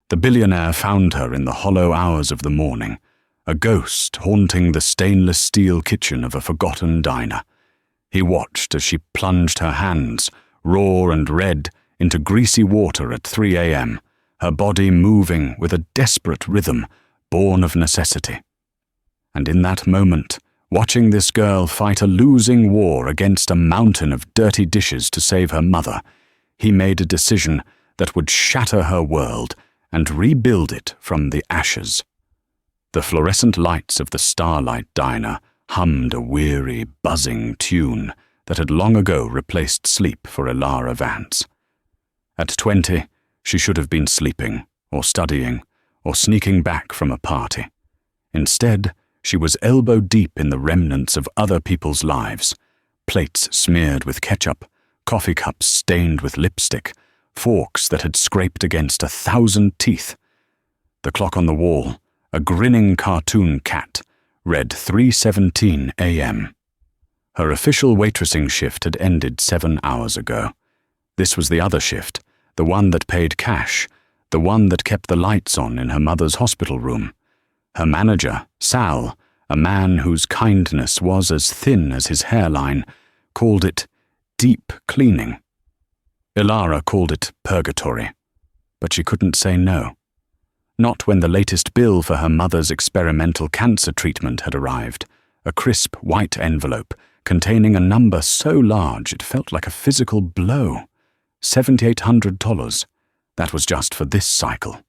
The billionaire found her in the hollow hours of the morning, a ghost haunting the stainless steel kitchen of a forgotten diner. He watched as she plunged her hands, raw and red, into greasy water at 3 a.m., her body moving with a desperate rhythm born of necessity. And in that moment, watching this girl fight a losing war against a mountain of dirty dishes to save her mother, he made a decision that would shatter her world and rebuild it from the ashes. The fluorescent lights of the Starlight Diner hummed a weary, buzzing tune that had long ago replaced sleep for Ilara Vance. At 20, she should have been sleeping, or studying, or sneaking back from a party. Instead, she was elbow-deep in the remnants of other people's lives, plates smeared with ketchup, coffee cups stained with lipstick, forks that had scraped against 1,000 teeth. The clock on the wall, a grinning cartoon cat, read 3:17 a.m. Her official waitressing shift had ended 7 hours ago. This was the other shift, the one that paid cash, the one that kept the lights on in her mother's hospital room. Her manager, Sal, a man whose kindness was as thin as his hairline, called it deep cleaning. Ilara called it purgatory, but she couldn't say no. Not when the latest bill for her mother's experimental cancer treatment had arrived, a crisp white envelope containing a number so large it felt like a physical blow. $7,800. That was just for this cycle.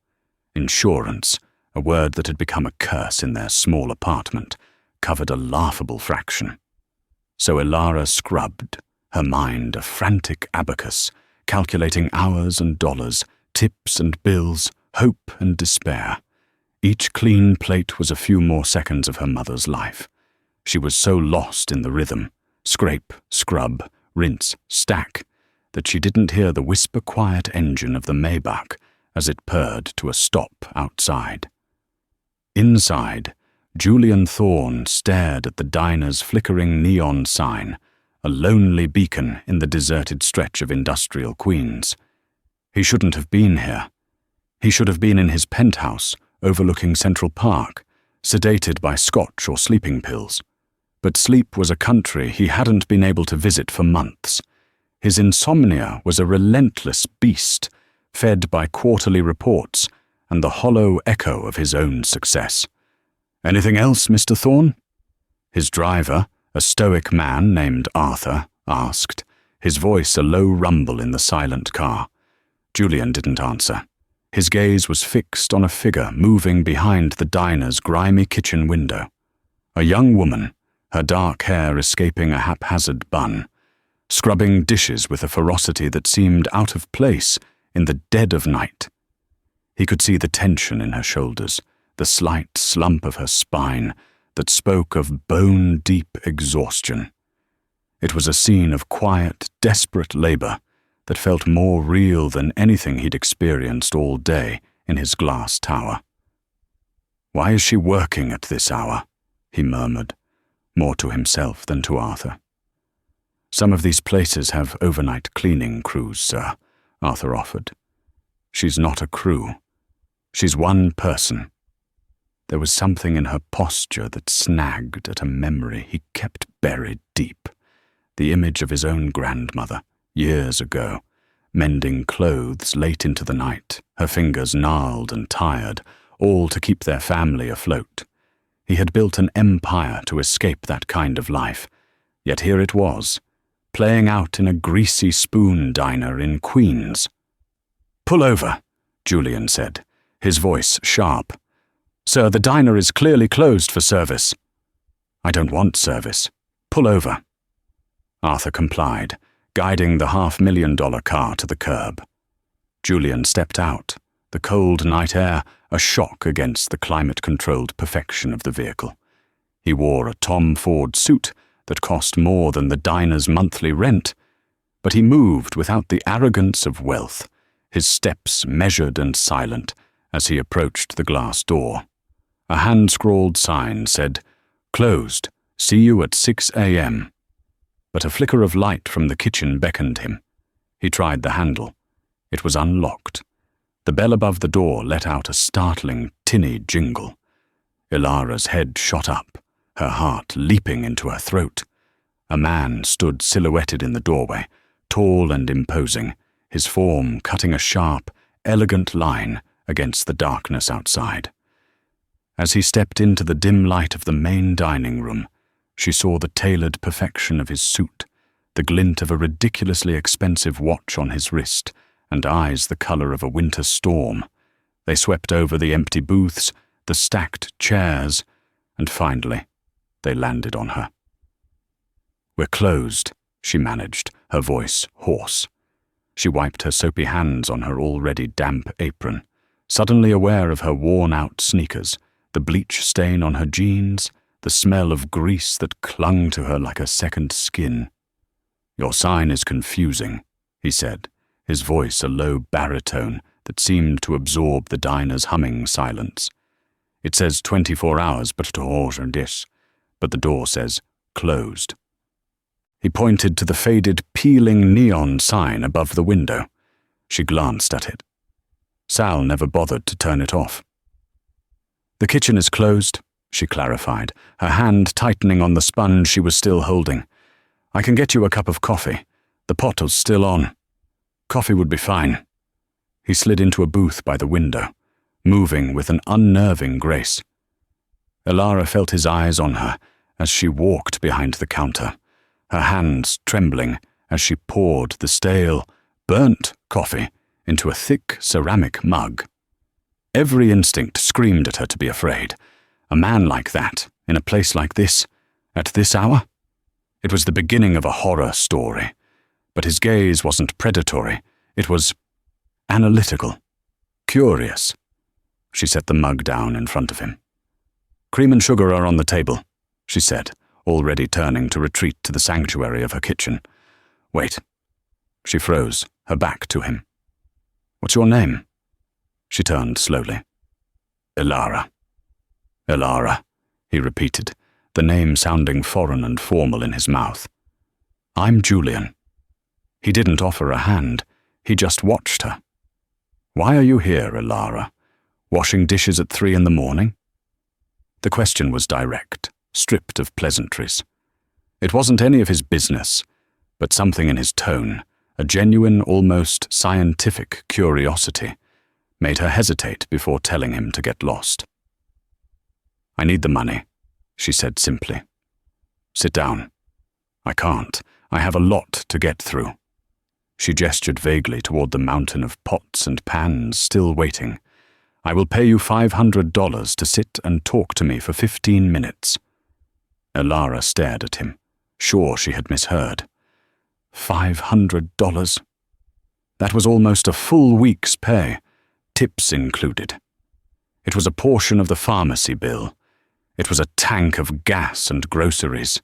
Insurance, a word that had become a curse in their small apartment, covered a laughable fraction. So Ilara scrubbed, her mind a frantic abacus, calculating hours and dollars, tips and bills, hope and despair. Each clean plate was a few more seconds of her mother's life. She was so lost in the rhythm, scrape, scrub, rinse, stack, that she didn't hear the whisper-quiet engine of the Maybach as it purred to a stop outside. Inside, Julian Thorne stared at the diner's flickering neon sign, a lonely beacon in the deserted stretch of industrial Queens. He shouldn't have been here. He should have been in his penthouse, overlooking Central Park, sedated by scotch or sleeping pills. But sleep was a country he hadn't been able to visit for months. His insomnia was a relentless beast, fed by quarterly reports and the hollow echo of his own success. "Anything else, Mr. Thorne?" His driver, a stoic man named Arthur, asked, his voice a low rumble in the silent car. Julian didn't answer. His gaze was fixed on a figure moving behind the diner's grimy kitchen window. A young woman, her dark hair escaping a haphazard bun, scrubbing dishes with a ferocity that seemed out of place in the dead of night. He could see the tension in her shoulders, the slight slump of her spine that spoke of bone-deep exhaustion. It was a scene of quiet, desperate labor that felt more real than anything he'd experienced all day in his glass tower. "Why is she working at this hour?" he murmured, more to himself than to Arthur. "Some of these places have overnight cleaning crews, sir," Arthur offered. "She's not a crew. She's one person." There was something in her posture that snagged at a memory he kept buried deep. The image of his own grandmother, years ago, mending clothes late into the night, her fingers gnarled and tired, all to keep their family afloat. He had built an empire to escape that kind of life, yet here it was, playing out in a greasy spoon diner in Queens. "Pull over," Julian said, his voice sharp. "Sir, the diner is clearly closed for service." "I don't want service. Pull over." Arthur complied, guiding the $500,000 car to the curb. Julian stepped out, the cold night air a shock against the climate-controlled perfection of the vehicle. He wore a Tom Ford suit that cost more than the diner's monthly rent, but he moved without the arrogance of wealth, his steps measured and silent as he approached the glass door. A hand-scrawled sign said, "Closed. See you at 6 a.m." But a flicker of light from the kitchen beckoned him. He tried the handle. It was unlocked. The bell above the door let out a startling, tinny jingle. Ilara's head shot up, her heart leaping into her throat. A man stood silhouetted in the doorway, tall and imposing, his form cutting a sharp, elegant line against the darkness outside. As he stepped into the dim light of the main dining room, she saw the tailored perfection of his suit, the glint of a ridiculously expensive watch on his wrist, and eyes the color of a winter storm. They swept over the empty booths, the stacked chairs, and finally, they landed on her. "We're closed," she managed, her voice hoarse. She wiped her soapy hands on her already damp apron, suddenly aware of her worn-out sneakers, the bleach stain on her jeans, the smell of grease that clung to her like a second skin. "Your sign is confusing," he said, his voice a low baritone that seemed to absorb the diner's humming silence. "It says 24 hours, but the door says closed." He pointed to the faded, peeling neon sign above the window. She glanced at it. Sal never bothered to turn it off. "The kitchen is closed," she clarified, her hand tightening on the sponge she was still holding. "I can get you a cup of coffee. The pot was still on. Coffee would be fine." He slid into a booth by the window, moving with an unnerving grace. Ilara felt his eyes on her as she walked behind the counter, her hands trembling as she poured the stale, burnt coffee into a thick ceramic mug. Every instinct screamed at her to be afraid. A man like that, in a place like this, at this hour? It was the beginning of a horror story. But his gaze wasn't predatory. It was analytical, curious. She set the mug down in front of him. "Cream and sugar are on the table," she said, already turning to retreat to the sanctuary of her kitchen. "Wait." She froze, her back to him. "What's your name?" She turned slowly. "Ilara." "Ilara," he repeated, the name sounding foreign and formal in his mouth. "I'm Julian." He didn't offer a hand, he just watched her. "Why are you here, Ilara? Washing dishes at 3 a.m? The question was direct, stripped of pleasantries. It wasn't any of his business, but something in his tone, a genuine, almost scientific curiosity, made her hesitate before telling him to get lost. "I need the money," she said simply. "Sit down." "I can't. I have a lot to get through." She gestured vaguely toward the mountain of pots and pans still waiting. "I will pay you $500 to sit and talk to me for 15 minutes. Ilara stared at him, sure she had misheard. $500? That was almost a full week's pay, tips included. It was a portion of the pharmacy bill. It was a tank of gas and groceries.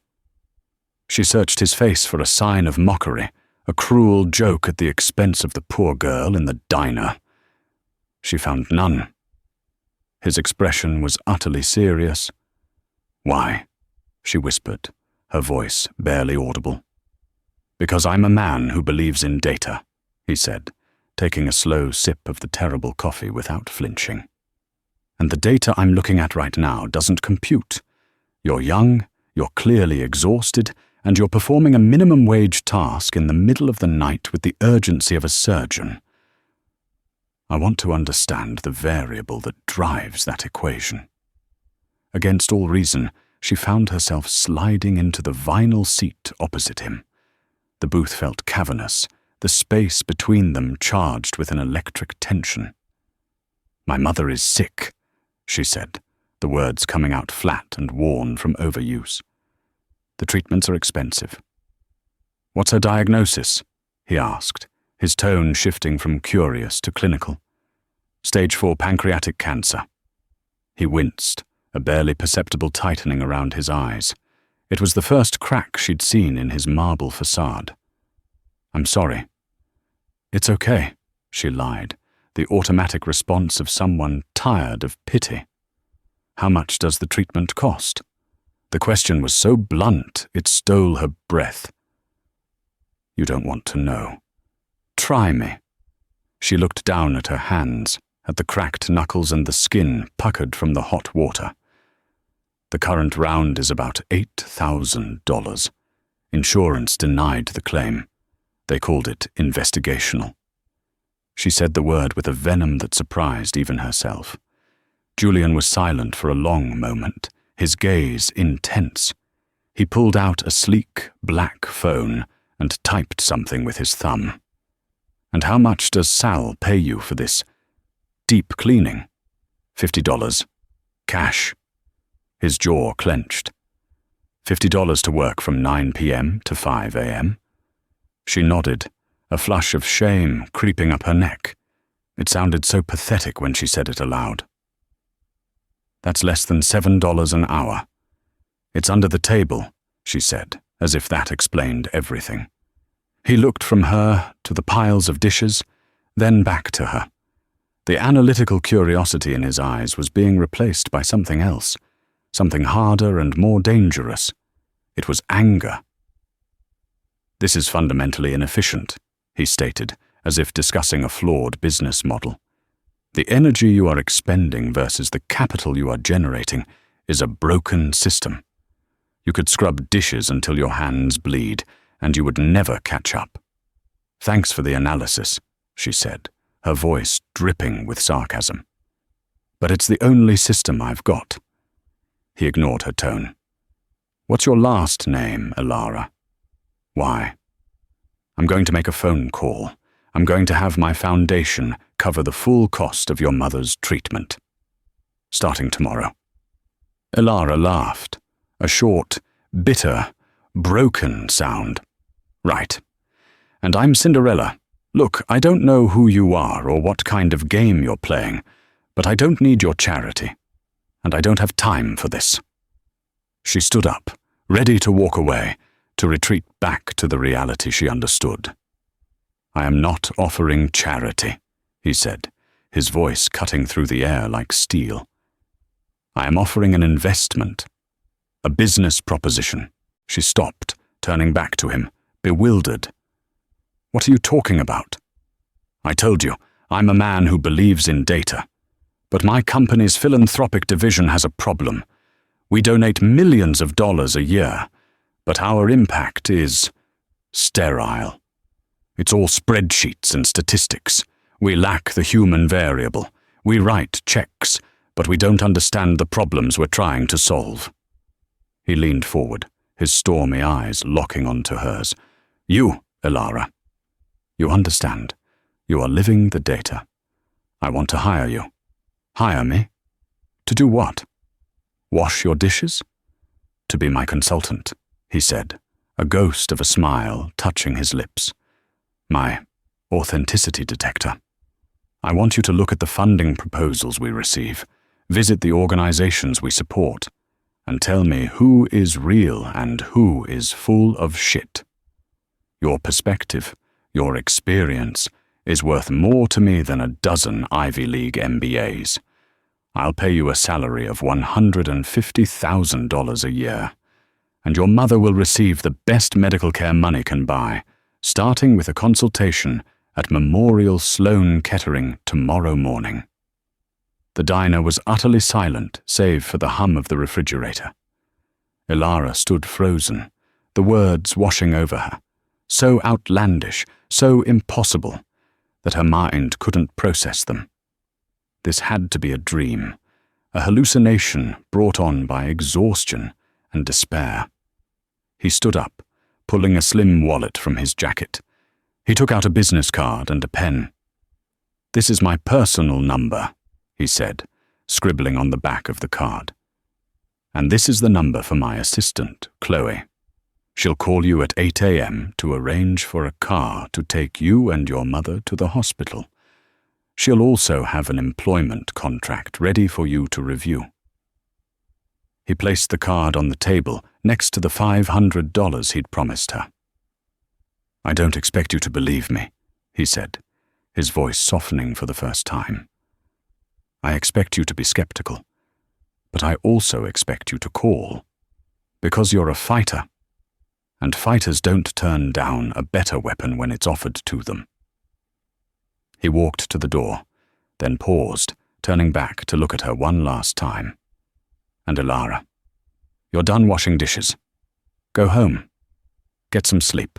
She searched his face for a sign of mockery, a cruel joke at the expense of the poor girl in the diner. She found none. His expression was utterly serious. "Why?" she whispered, her voice barely audible. "Because I'm a man who believes in data," he said, taking a slow sip of the terrible coffee without flinching. "And the data I'm looking at right now doesn't compute. You're young, you're clearly exhausted, and you're performing a minimum wage task in the middle of the night with the urgency of a surgeon. I want to understand the variable that drives that equation." Against all reason, she found herself sliding into the vinyl seat opposite him. The booth felt cavernous, the space between them charged with an electric tension. "My mother is sick," she said, the words coming out flat and worn from overuse. "The treatments are expensive." "What's her diagnosis?" he asked, his tone shifting from curious to clinical. "Stage 4 pancreatic cancer." He winced, a barely perceptible tightening around his eyes. It was the first crack she'd seen in his marble facade. "I'm sorry." "It's okay," she lied, the automatic response of someone tired of pity. "How much does the treatment cost?" The question was so blunt it stole her breath. "You don't want to know." "Try me." She looked down at her hands, at the cracked knuckles and the skin puckered from the hot water. The current round is about $8,000. Insurance denied the claim. They called it investigational. She said the word with a venom that surprised even herself. Julian was silent for a long moment, his gaze intense. He pulled out a sleek, black phone and typed something with his thumb. "And how much does Sal pay you for this deep cleaning?" $50. Cash. His jaw clenched. $50 to work from 9 p.m. to 5 a.m.? She nodded, a flush of shame creeping up her neck. It sounded so pathetic when she said it aloud. "That's less than $7 an hour. It's under the table," she said, as if that explained everything. He looked from her to the piles of dishes, then back to her. The analytical curiosity in his eyes was being replaced by something else, something harder and more dangerous. It was anger. "This is fundamentally inefficient," he stated, as if discussing a flawed business model. "The energy you are expending versus the capital you are generating is a broken system. You could scrub dishes until your hands bleed, and you would never catch up." "Thanks for the analysis," she said, her voice dripping with sarcasm. "But it's the only system I've got." He ignored her tone. "What's your last name, Elara?" "Why?" "I'm going to make a phone call. I'm going to have my foundation cover the full cost of your mother's treatment. Starting tomorrow." Elara laughed, a short, bitter, broken sound. "Right. And I'm Cinderella. Look, I don't know who you are or what kind of game you're playing, but I don't need your charity. And I don't have time for this." She stood up, ready to walk away, to retreat back to the reality she understood. "I am not offering charity," he said, his voice cutting through the air like steel. "I am offering an investment, a business proposition." She stopped, turning back to him, bewildered. "What are you talking about?" "I told you, I'm a man who believes in data. But my company's philanthropic division has a problem. We donate millions of dollars a year, but our impact is sterile. It's all spreadsheets and statistics. We lack the human variable. We write checks, but we don't understand the problems we're trying to solve." He leaned forward, his stormy eyes locking onto hers. "You, Elara. You understand. You are living the data. I want to hire you." "Hire me? To do what? Wash your dishes?" "To be my consultant," he said, a ghost of a smile touching his lips. "My authenticity detector. I want you to look at the funding proposals we receive, visit the organizations we support, and tell me who is real and who is full of shit. Your perspective, your experience, is worth more to me than a dozen Ivy League MBAs. I'll pay you a salary of $150,000 a year, and your mother will receive the best medical care money can buy, starting with a consultation at Memorial Sloan Kettering tomorrow morning." The diner was utterly silent, save for the hum of the refrigerator. Elara stood frozen, the words washing over her, so outlandish, so impossible, that her mind couldn't process them. This had to be a dream, a hallucination brought on by exhaustion and despair. He stood up, pulling a slim wallet from his jacket. He took out a business card and a pen. "This is my personal number," he said, scribbling on the back of the card. "And this is the number for my assistant, Chloe. She'll call you at 8 a.m. to arrange for a car to take you and your mother to the hospital. She'll also have an employment contract ready for you to review." He placed the card on the table next to the $500 he'd promised her. "I don't expect you to believe me," he said, his voice softening for the first time. "I expect you to be skeptical, but I also expect you to call, because you're a fighter, and fighters don't turn down a better weapon when it's offered to them." He walked to the door, then paused, turning back to look at her one last time. "And Elara, you're done washing dishes. Go home. Get some sleep."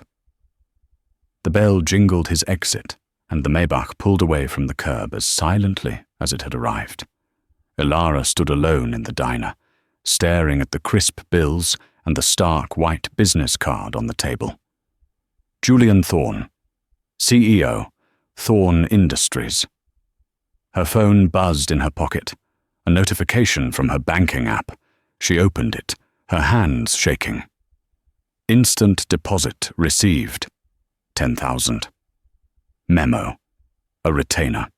The bell jingled his exit, and the Maybach pulled away from the curb as silently as it had arrived. Elara stood alone in the diner, staring at the crisp bills and the stark white business card on the table. Julian Thorne, CEO, Thorne Industries. Her phone buzzed in her pocket, a notification from her banking app. She opened it, her hands shaking. Instant deposit received. 10,000. Memo. A retainer.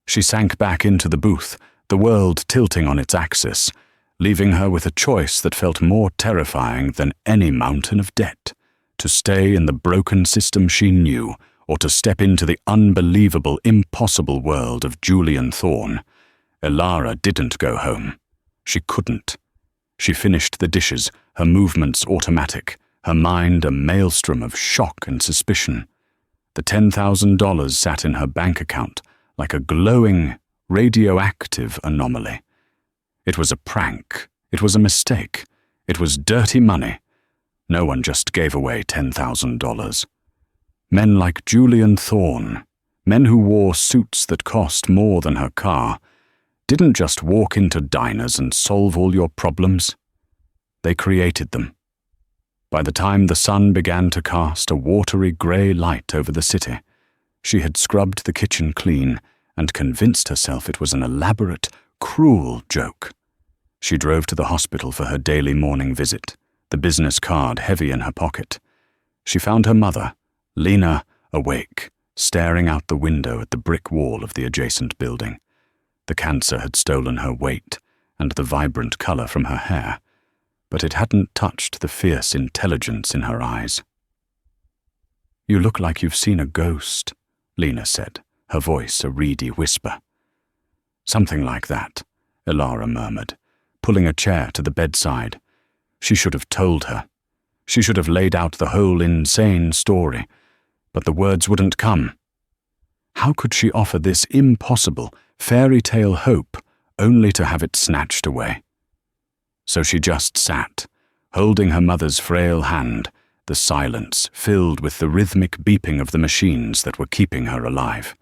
She sank back into the booth, the world tilting on its axis, leaving her with a choice that felt more terrifying than any mountain of debt: to stay in the broken system she knew, or to step into the unbelievable, impossible world of Julian Thorne. Elara didn't go home. She couldn't. She finished the dishes, her movements automatic, her mind a maelstrom of shock and suspicion. The $10,000 sat in her bank account like a glowing, radioactive anomaly. It was a prank. It was a mistake. It was dirty money. No one just gave away $10,000. Men like Julian Thorne, men who wore suits that cost more than her car, didn't just walk into diners and solve all your problems. They created them. By the time the sun began to cast a watery grey light over the city, she had scrubbed the kitchen clean and convinced herself it was an elaborate, cruel joke. She drove to the hospital for her daily morning visit, the business card heavy in her pocket. She found her mother, Lena, awake, staring out the window at the brick wall of the adjacent building. The cancer had stolen her weight and the vibrant colour from her hair, but it hadn't touched the fierce intelligence in her eyes. "You look like you've seen a ghost," Lena said, her voice a reedy whisper. "Something like that," Elara murmured, pulling a chair to the bedside. She should have told her. She should have laid out the whole insane story, but the words wouldn't come. How could she offer this impossible, fairy tale hope only to have it snatched away? So she just sat, holding her mother's frail hand, the silence filled with the rhythmic beeping of the machines that were keeping her alive.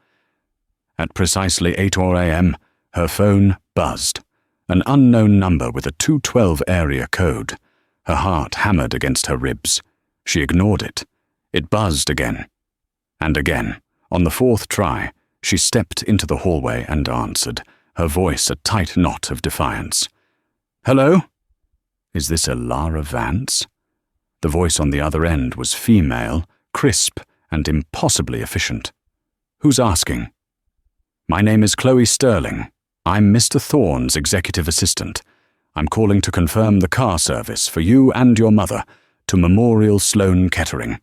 At precisely 8 a.m., her phone buzzed, an unknown number with a 212 area code. Her heart hammered against her ribs. She ignored it. It buzzed again. And again. On the fourth try, she stepped into the hallway and answered, her voice a tight knot of defiance. "Hello? Is this Elara Vance?" The voice on the other end was female, crisp, and impossibly efficient. "Who's asking?" "My name is Chloe Sterling. I'm Mr. Thorne's executive assistant. I'm calling to confirm the car service for you and your mother to Memorial Sloan Kettering.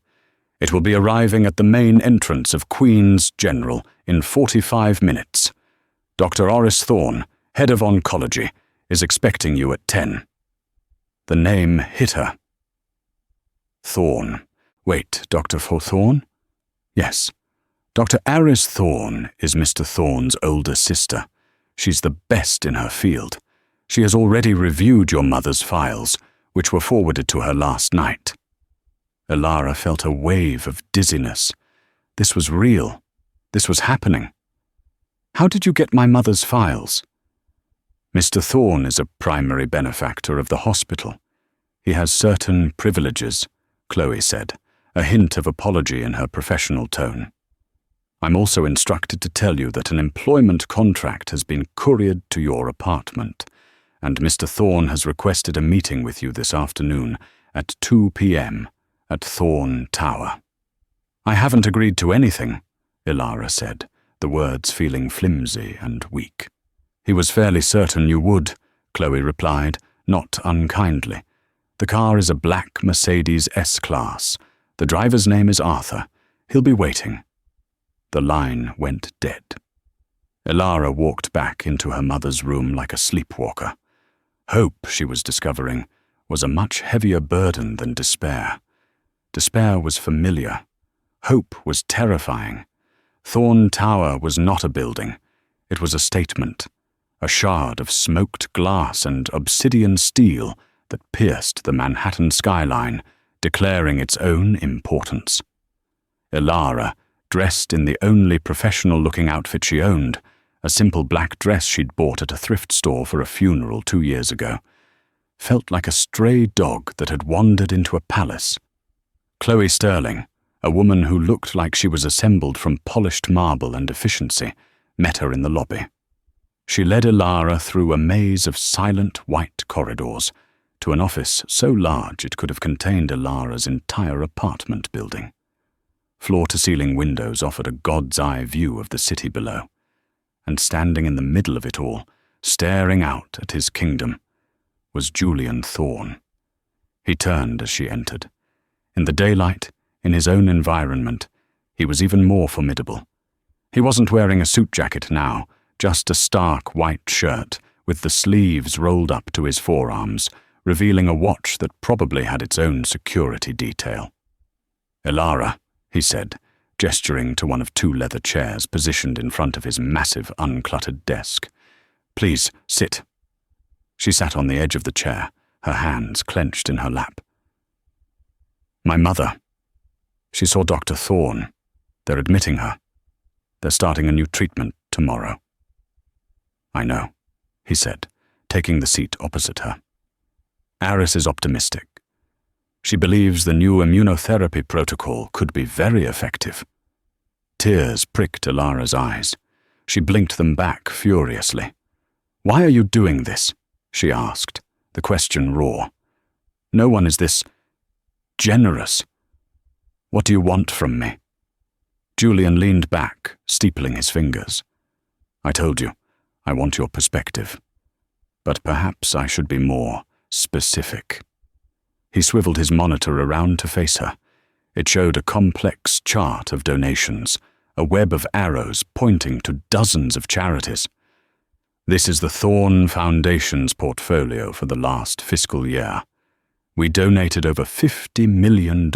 It will be arriving at the main entrance of Queen's General in 45 minutes. Dr. Oris Thorne, head of oncology, is expecting you at 10. The name hit her. Thorne. Wait, Dr. Thorne? Yes. Dr. Aris Thorne is Mr. Thorne's older sister. She's the best in her field. She has already reviewed your mother's files, which were forwarded to her last night. Elara felt a wave of dizziness. This was real. This was happening. How did you get my mother's files? Mr. Thorne is a primary benefactor of the hospital. He has certain privileges, Chloe said, a hint of apology in her professional tone. I'm also instructed to tell you that an employment contract has been couriered to your apartment, and Mr. Thorne has requested a meeting with you this afternoon at 2 p.m. at Thorne Tower. I haven't agreed to anything, Elara said, the words feeling flimsy and weak. He was fairly certain you would, Chloe replied, not unkindly. The car is a black Mercedes S-Class. The driver's name is Arthur. He'll be waiting. The line went dead. Elara walked back into her mother's room like a sleepwalker. Hope, she was discovering, was a much heavier burden than despair. Despair was familiar. Hope was terrifying. Thorne Tower was not a building. It was a statement, a shard of smoked glass and obsidian steel that pierced the Manhattan skyline, declaring its own importance. Ilara, dressed in the only professional-looking outfit she owned, a simple black dress she'd bought at a thrift store for a funeral 2 years ago, felt like a stray dog that had wandered into a palace. Chloe Sterling, a woman who looked like she was assembled from polished marble and efficiency, met her in the lobby. She led Ilara through a maze of silent white corridors to an office so large it could have contained Ilara's entire apartment building. Floor-to-ceiling windows offered a god's-eye view of the city below, and standing in the middle of it all, staring out at his kingdom, was Julian Thorne. He turned as she entered. In the daylight, in his own environment, he was even more formidable. He wasn't wearing a suit jacket now, just a stark white shirt with the sleeves rolled up to his forearms, revealing a watch that probably had its own security detail. "Ilara," he said, gesturing to one of 2 leather chairs positioned in front of his massive, uncluttered desk. "Please, sit." She sat on the edge of the chair, her hands clenched in her lap. "My mother. She saw Dr. Thorne. They're admitting her. They're starting a new treatment tomorrow." "I know," he said, taking the seat opposite her. "Aris is optimistic. She believes the new immunotherapy protocol could be very effective." Tears pricked Ilara's eyes. She blinked them back furiously. "Why are you doing this?" she asked, the question raw. "No one is this generous. What do you want from me?" Julian leaned back, steepling his fingers. "I told you, I want your perspective. But perhaps I should be more specific." He swiveled his monitor around to face her. It showed a complex chart of donations, a web of arrows pointing to dozens of charities. "This is the Thorne Foundation's portfolio for the last fiscal year. We donated over $50 million.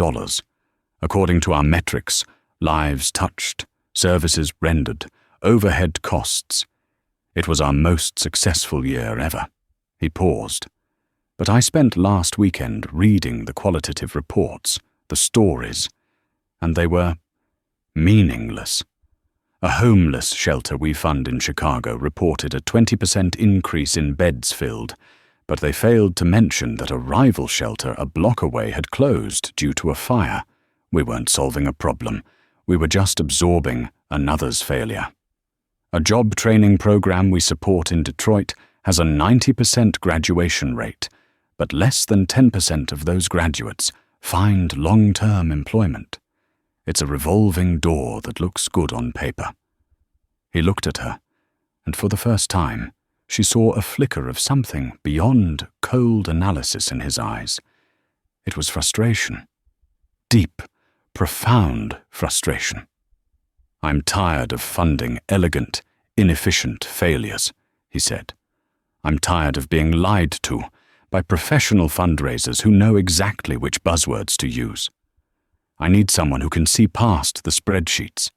According to our metrics, lives touched, services rendered, overhead costs. It was our most successful year ever." He paused. "But I spent last weekend reading the qualitative reports, the stories, and they were meaningless. A homeless shelter we fund in Chicago reported a 20% increase in beds filled, but they failed to mention that a rival shelter a block away had closed due to a fire. We weren't solving a problem. We were just absorbing another's failure. A job training program we support in Detroit has a 90% graduation rate, but less than 10% of those graduates find long-term employment. It's a revolving door that looks good on paper." He looked at her, and for the first time, she saw a flicker of something beyond cold analysis in his eyes. It was frustration. Deep, profound frustration. "I'm tired of funding elegant, inefficient failures," he said. "I'm tired of being lied to by professional fundraisers who know exactly which buzzwords to use. I need someone who can see past the spreadsheets,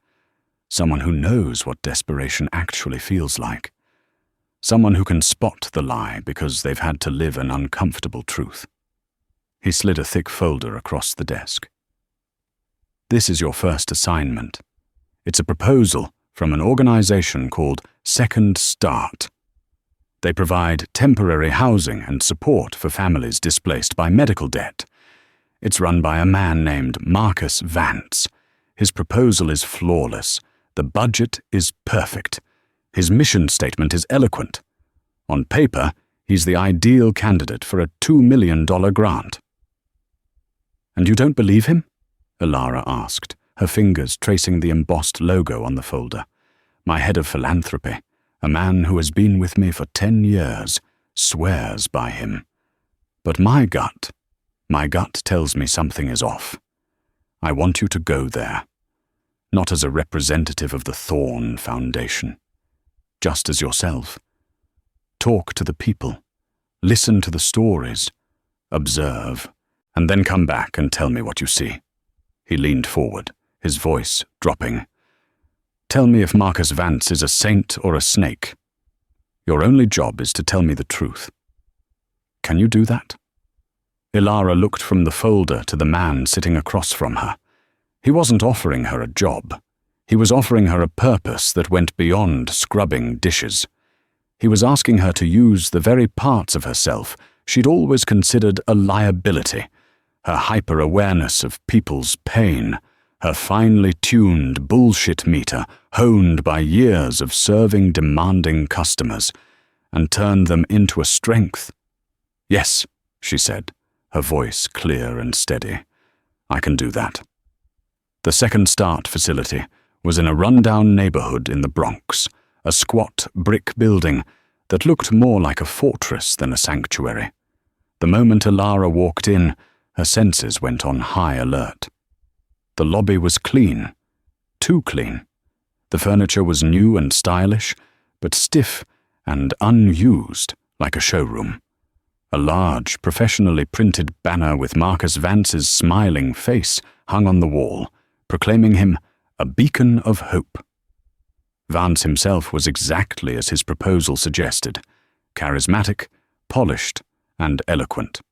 someone who knows what desperation actually feels like, someone who can spot the lie because they've had to live an uncomfortable truth." He slid a thick folder across the desk. "This is your first assignment. It's a proposal from an organization called Second Start. They provide temporary housing and support for families displaced by medical debt. It's run by a man named Marcus Vance. His proposal is flawless. The budget is perfect. His mission statement is eloquent. On paper, he's the ideal candidate for a $2 million grant." "And you don't believe him?" Ilara asked, her fingers tracing the embossed logo on the folder. "My head of philanthropy, a man who has been with me for 10 years, swears by him. But my gut tells me something is off. I want you to go there, not as a representative of the Thorne Foundation, just as yourself. Talk to the people, listen to the stories, observe, and then come back and tell me what you see." He leaned forward, his voice dropping. tell me if Marcus Vance is a saint or a snake. Your only job is to tell me the truth. Can you do that?" Ilara looked from the folder to the man sitting across from her. He wasn't offering her a job. He was offering her a purpose that went beyond scrubbing dishes. He was asking her to use the very parts of herself she'd always considered a liability, her hyper-awareness of people's pain, her finely tuned bullshit meter honed by years of serving demanding customers, and turn them into a strength. "Yes," she said, her voice clear and steady. "I can do that." The Second Start facility was in a rundown neighborhood in the Bronx, a squat brick building that looked more like a fortress than a sanctuary. The moment Ilara walked in, her senses went on high alert. The lobby was clean, too clean. The furniture was new and stylish, but stiff and unused like a showroom. A large, professionally printed banner with Marcus Vance's smiling face hung on the wall, proclaiming him a beacon of hope. Vance himself was exactly as his proposal suggested, charismatic, polished, and eloquent.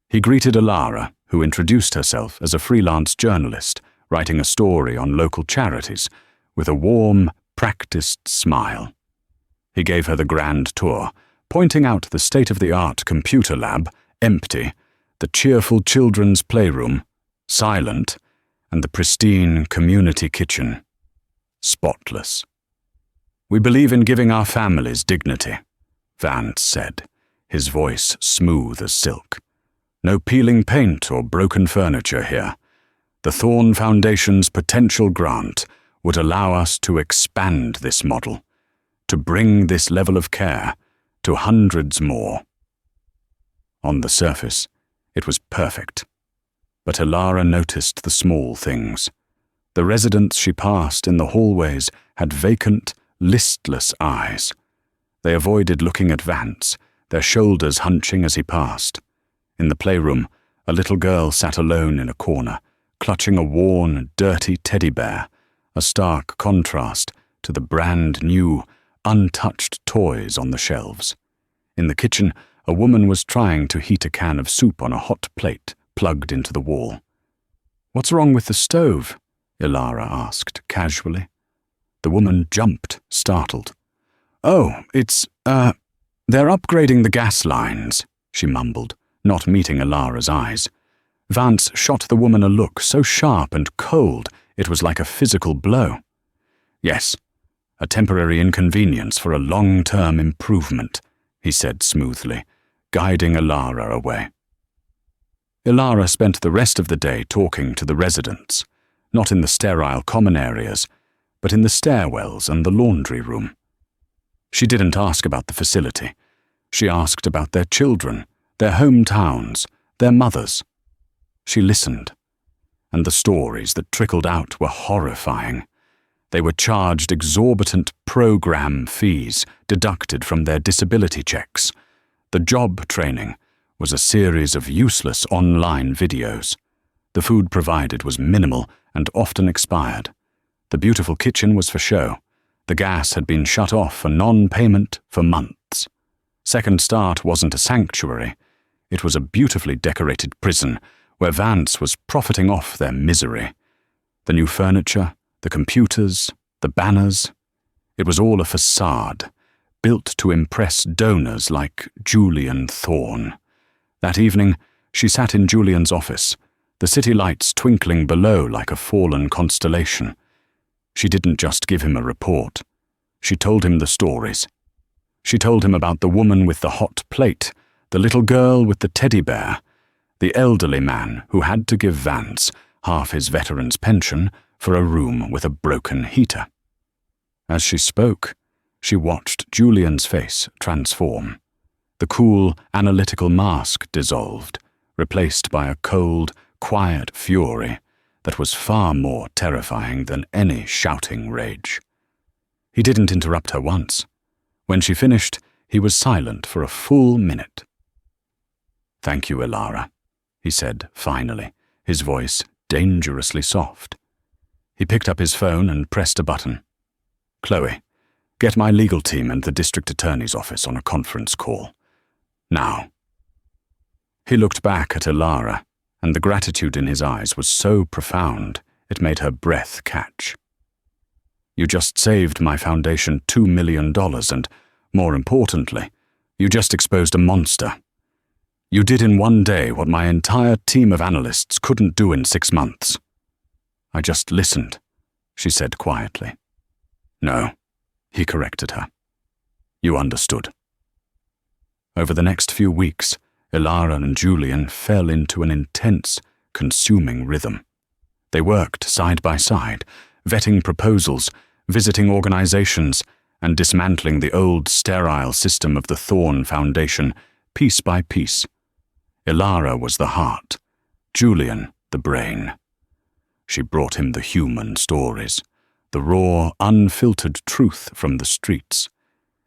He greeted Ilara, who introduced herself as a freelance journalist writing a story on local charities, with a warm, practiced smile. He gave her the grand tour, pointing out the state-of-the-art computer lab, empty, the cheerful children's playroom, silent, and the pristine community kitchen, spotless. "We believe in giving our families dignity," Vance said, his voice smooth as silk. "No peeling paint or broken furniture here. The Thorn Foundation's potential grant would allow us to expand this model, to bring this level of care to hundreds more." On the surface, it was perfect. But Ilara noticed the small things. The residents she passed in the hallways had vacant, listless eyes. They avoided looking at Vance, their shoulders hunching as he passed. In the playroom, a little girl sat alone in a corner, clutching a worn, dirty teddy bear, a stark contrast to the brand-new, untouched toys on the shelves. In the kitchen, a woman was trying to heat a can of soup on a hot plate plugged into the wall. "What's wrong with the stove?" Ilara asked casually. The woman jumped, startled. "Oh, they're upgrading the gas lines," she mumbled, not meeting Ilara's eyes. Vance shot the woman a look so sharp and cold it was like a physical blow. "Yes, a temporary inconvenience for a long-term improvement," he said smoothly, guiding Ilara away. Ilara spent the rest of the day talking to the residents, not in the sterile common areas, but in the stairwells and the laundry room. She didn't ask about the facility. She asked about their children, their hometowns, their mothers. She listened, and the stories that trickled out were horrifying. They were charged exorbitant program fees deducted from their disability checks. The job training was a series of useless online videos. The food provided was minimal and often expired. The beautiful kitchen was for show. The gas had been shut off for non-payment for months. Second Start wasn't a sanctuary. It was a beautifully decorated prison where Vance was profiting off their misery. The new furniture, the computers, the banners. It was all a facade, built to impress donors like Julian Thorne. That evening, she sat in Julian's office, the city lights twinkling below like a fallen constellation. She didn't just give him a report. She told him the stories. She told him about the woman with the hot plate, the little girl with the teddy bear, the elderly man who had to give Vance half his veteran's pension for a room with a broken heater. As she spoke, she watched Julian's face transform. The cool, analytical mask dissolved, replaced by a cold, quiet fury that was far more terrifying than any shouting rage. He didn't interrupt her once. When she finished, he was silent for a full minute. "Thank you, Ilara," he said finally, his voice dangerously soft. He picked up his phone and pressed a button. Chloe, get my legal team and the district attorney's office on a conference call. Now." He looked back at Ilara, and the gratitude in his eyes was so profound it made her breath catch. "You just saved my foundation $2 million and, more importantly, you just exposed a monster. You did in one day what my entire team of analysts couldn't do in 6 months." "I just listened," she said quietly. "No," he corrected her. "You understood." Over the next few weeks, Ilara and Julian fell into an intense, consuming rhythm. They worked side by side, vetting proposals, visiting organizations, and dismantling the old, sterile system of the Thorn Foundation, piece by piece. Ilara was the heart, Julian the brain. She brought him the human stories, the raw, unfiltered truth from the streets,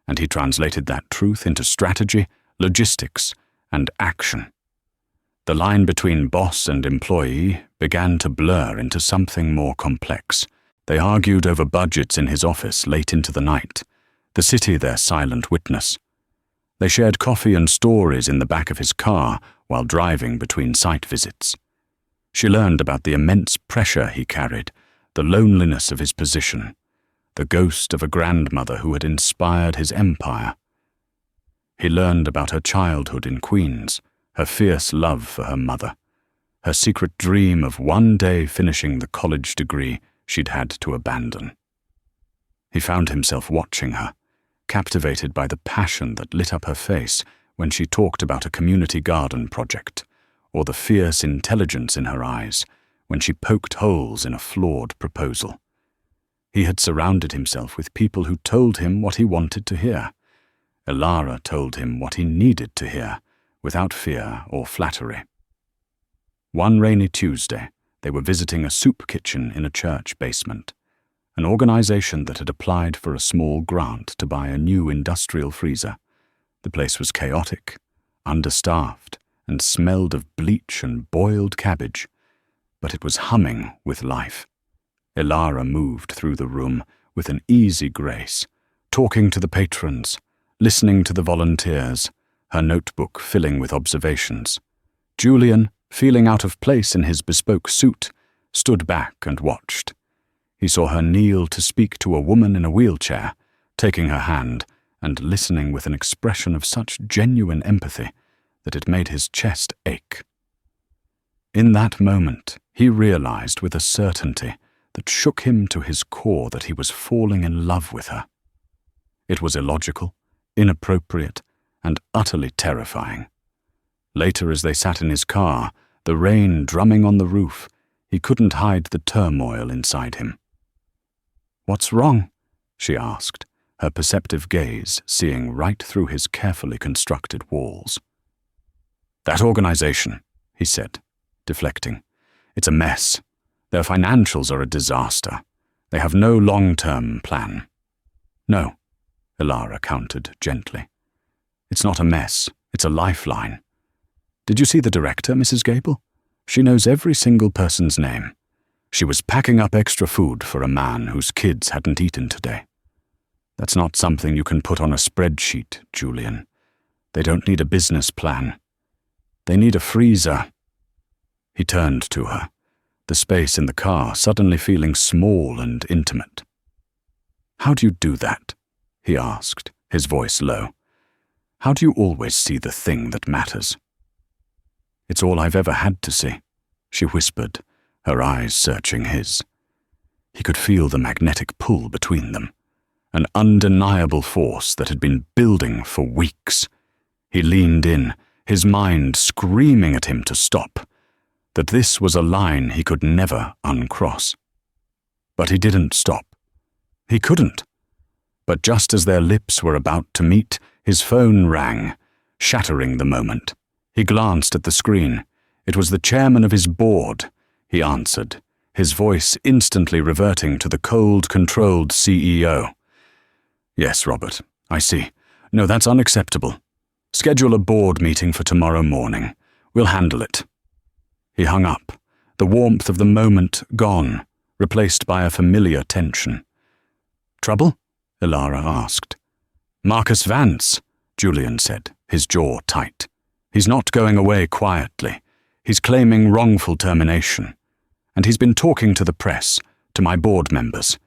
and he translated that truth into strategy, logistics, and action. The line between boss and employee began to blur into something more complex. They argued over budgets in his office late into the night, the city their silent witness. They shared coffee and stories in the back of his car while driving between site visits. She learned about the immense pressure he carried, the loneliness of his position, the ghost of a grandmother who had inspired his empire. He learned about her childhood in Queens, her fierce love for her mother, her secret dream of one day finishing the college degree she'd had to abandon. He found himself watching her, captivated by the passion that lit up her face when she talked about a community garden project, or the fierce intelligence in her eyes when she poked holes in a flawed proposal. He had surrounded himself with people who told him what he wanted to hear. Ilara told him what he needed to hear, without fear or flattery. One rainy Tuesday, they were visiting a soup kitchen in a church basement, an organization that had applied for a small grant to buy a new industrial freezer. The place was chaotic, understaffed, and smelled of bleach and boiled cabbage, but it was humming with life. Ilara moved through the room with an easy grace, talking to the patrons, listening to the volunteers, her notebook filling with observations. Julian, feeling out of place in his bespoke suit, stood back and watched. He saw her kneel to speak to a woman in a wheelchair, taking her hand and listening with an expression of such genuine empathy that it made his chest ache. In that moment, he realized with a certainty that shook him to his core that he was falling in love with her. It was illogical, inappropriate, and utterly terrifying. Later, as they sat in his car, the rain drumming on the roof, he couldn't hide the turmoil inside him. "What's wrong?" she asked, her perceptive gaze seeing right through his carefully constructed walls. "That organization," he said, deflecting. "It's a mess. Their financials are a disaster. They have no long-term plan." "No," Ilara countered gently. "It's not a mess. It's a lifeline. Did you see the director, Mrs. Gable? She knows every single person's name. She was packing up extra food for a man whose kids hadn't eaten today. That's not something you can put on a spreadsheet, Julian. They don't need a business plan. They need a freezer." He turned to her, the space in the car suddenly feeling small and intimate. "How do you do that?" he asked, his voice low. "How do you always see the thing that matters?" "It's all I've ever had to see," she whispered, her eyes searching his. He could feel the magnetic pull between them, an undeniable force that had been building for weeks. He leaned in, his mind screaming at him to stop, that this was a line he could never uncross. But he didn't stop. He couldn't. But just as their lips were about to meet, his phone rang, shattering the moment. He glanced at the screen. It was the chairman of his board. He answered, his voice instantly reverting to the cold, controlled CEO. "Yes, Robert, I see. No, that's unacceptable. Schedule a board meeting for tomorrow morning. We'll handle it." He hung up, the warmth of the moment gone, replaced by a familiar tension. "Trouble?" Elara asked. Marcus Vance, Julian said, his jaw tight. He's not going away quietly. He's claiming wrongful termination. And he's been talking to the press, to my board members.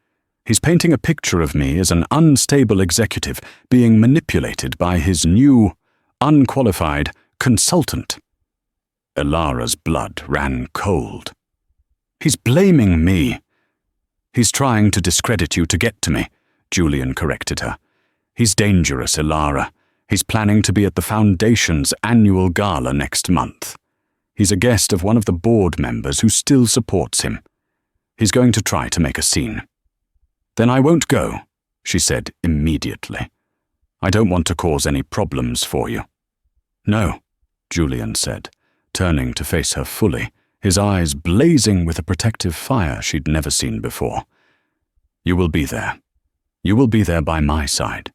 He's painting a picture of me as an unstable executive being manipulated by his new, unqualified consultant. Elara's blood ran cold. He's blaming me. He's trying to discredit you to get to me, Julian corrected her. He's dangerous, Elara. He's planning to be at the Foundation's annual gala next month. He's a guest of one of the board members who still supports him. He's going to try to make a scene. Then I won't go, she said immediately. I don't want to cause any problems for you. No, Julian said, turning to face her fully, his eyes blazing with a protective fire she'd never seen before. You will be there. You will be there by my side.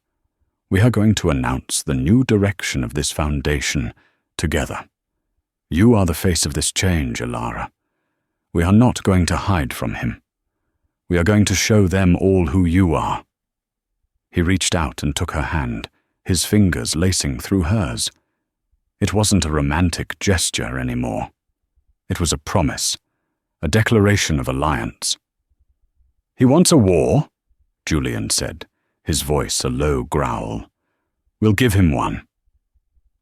We are going to announce the new direction of this foundation together. You are the face of this change, Elara. We are not going to hide from him. We are going to show them all who you are. He reached out and took her hand, his fingers lacing through hers. It wasn't a romantic gesture anymore. It was a promise, a declaration of alliance. He wants a war, Julian said, his voice a low growl. We'll give him one.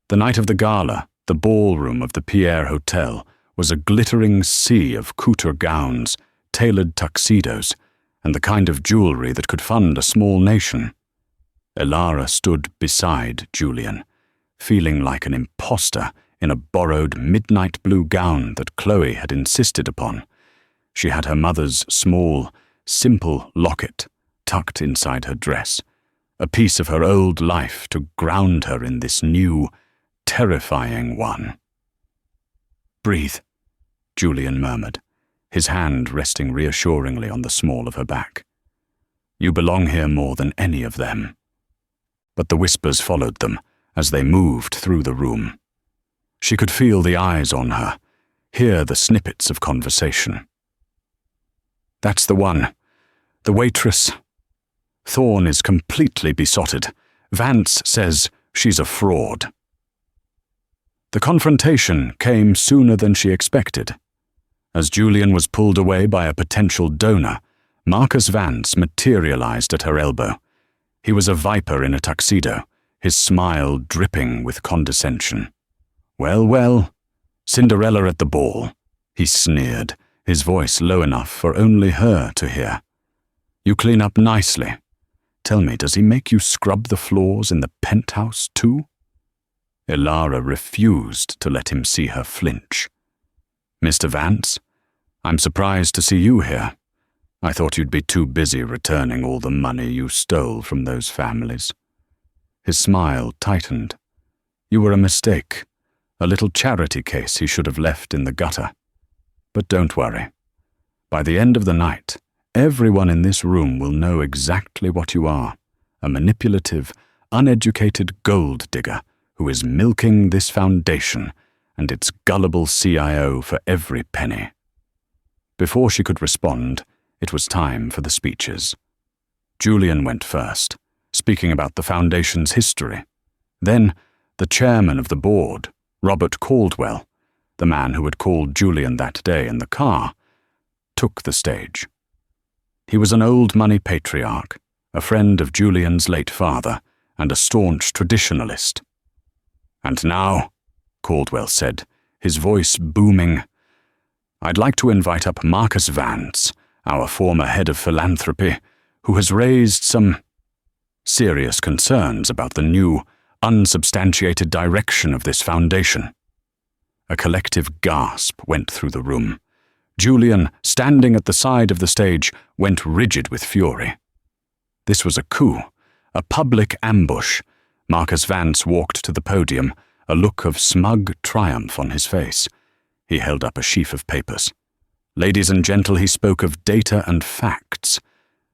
The night of the gala, the ballroom of the Pierre Hotel, was a glittering sea of couture gowns, tailored tuxedos, and the kind of jewelry that could fund a small nation. Elara stood beside Julian, feeling like an imposter in a borrowed midnight blue gown that Chloe had insisted upon. She had her mother's small, simple locket tucked inside her dress, a piece of her old life to ground her in this new, terrifying one. Breathe, Julian murmured, his hand resting reassuringly on the small of her back. You belong here more than any of them. But the whispers followed them as they moved through the room. She could feel the eyes on her, hear the snippets of conversation. That's the one. The waitress. Thorne is completely besotted. Vance says she's a fraud. The confrontation came sooner than she expected. As Julian was pulled away by a potential donor, Marcus Vance materialized at her elbow. He was a viper in a tuxedo, his smile dripping with condescension. Well, well, Cinderella at the ball, he sneered, his voice low enough for only her to hear. You clean up nicely. Tell me, does he make you scrub the floors in the penthouse too? Elara refused to let him see her flinch. Mr. Vance, I'm surprised to see you here. I thought you'd be too busy returning all the money you stole from those families. His smile tightened. You were a mistake, a little charity case he should have left in the gutter. But don't worry. By the end of the night, everyone in this room will know exactly what you are, a manipulative, uneducated gold digger who is milking this foundation and its gullible CIO for every penny. Before she could respond, it was time for the speeches. Julian went first, speaking about the foundation's history. Then, the chairman of the board, Robert Caldwell, the man who had called Julian that day in the car, took the stage. He was an old-money patriarch, a friend of Julian's late father, and a staunch traditionalist. And now, Caldwell said, his voice booming, I'd like to invite up Marcus Vance, our former head of philanthropy, who has raised some serious concerns about the new, unsubstantiated direction of this foundation. A collective gasp went through the room. Julian, standing at the side of the stage, went rigid with fury. This was a coup, a public ambush. Marcus Vance walked to the podium, a look of smug triumph on his face. He held up a sheaf of papers. Ladies and gentle, he spoke of data and facts,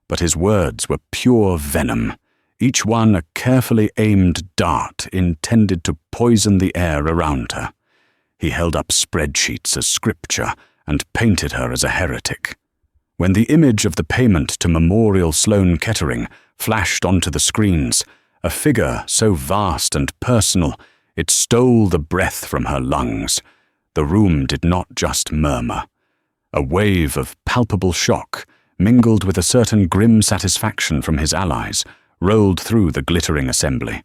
but his words were pure venom, each one a carefully aimed dart intended to poison the air around her. He held up spreadsheets as scripture and painted her as a heretic. When the image of the payment to Memorial Sloan Kettering flashed onto the screens, a figure so vast and personal, it stole the breath from her lungs. The room did not just murmur. A wave of palpable shock, mingled with a certain grim satisfaction from his allies, rolled through the glittering assembly.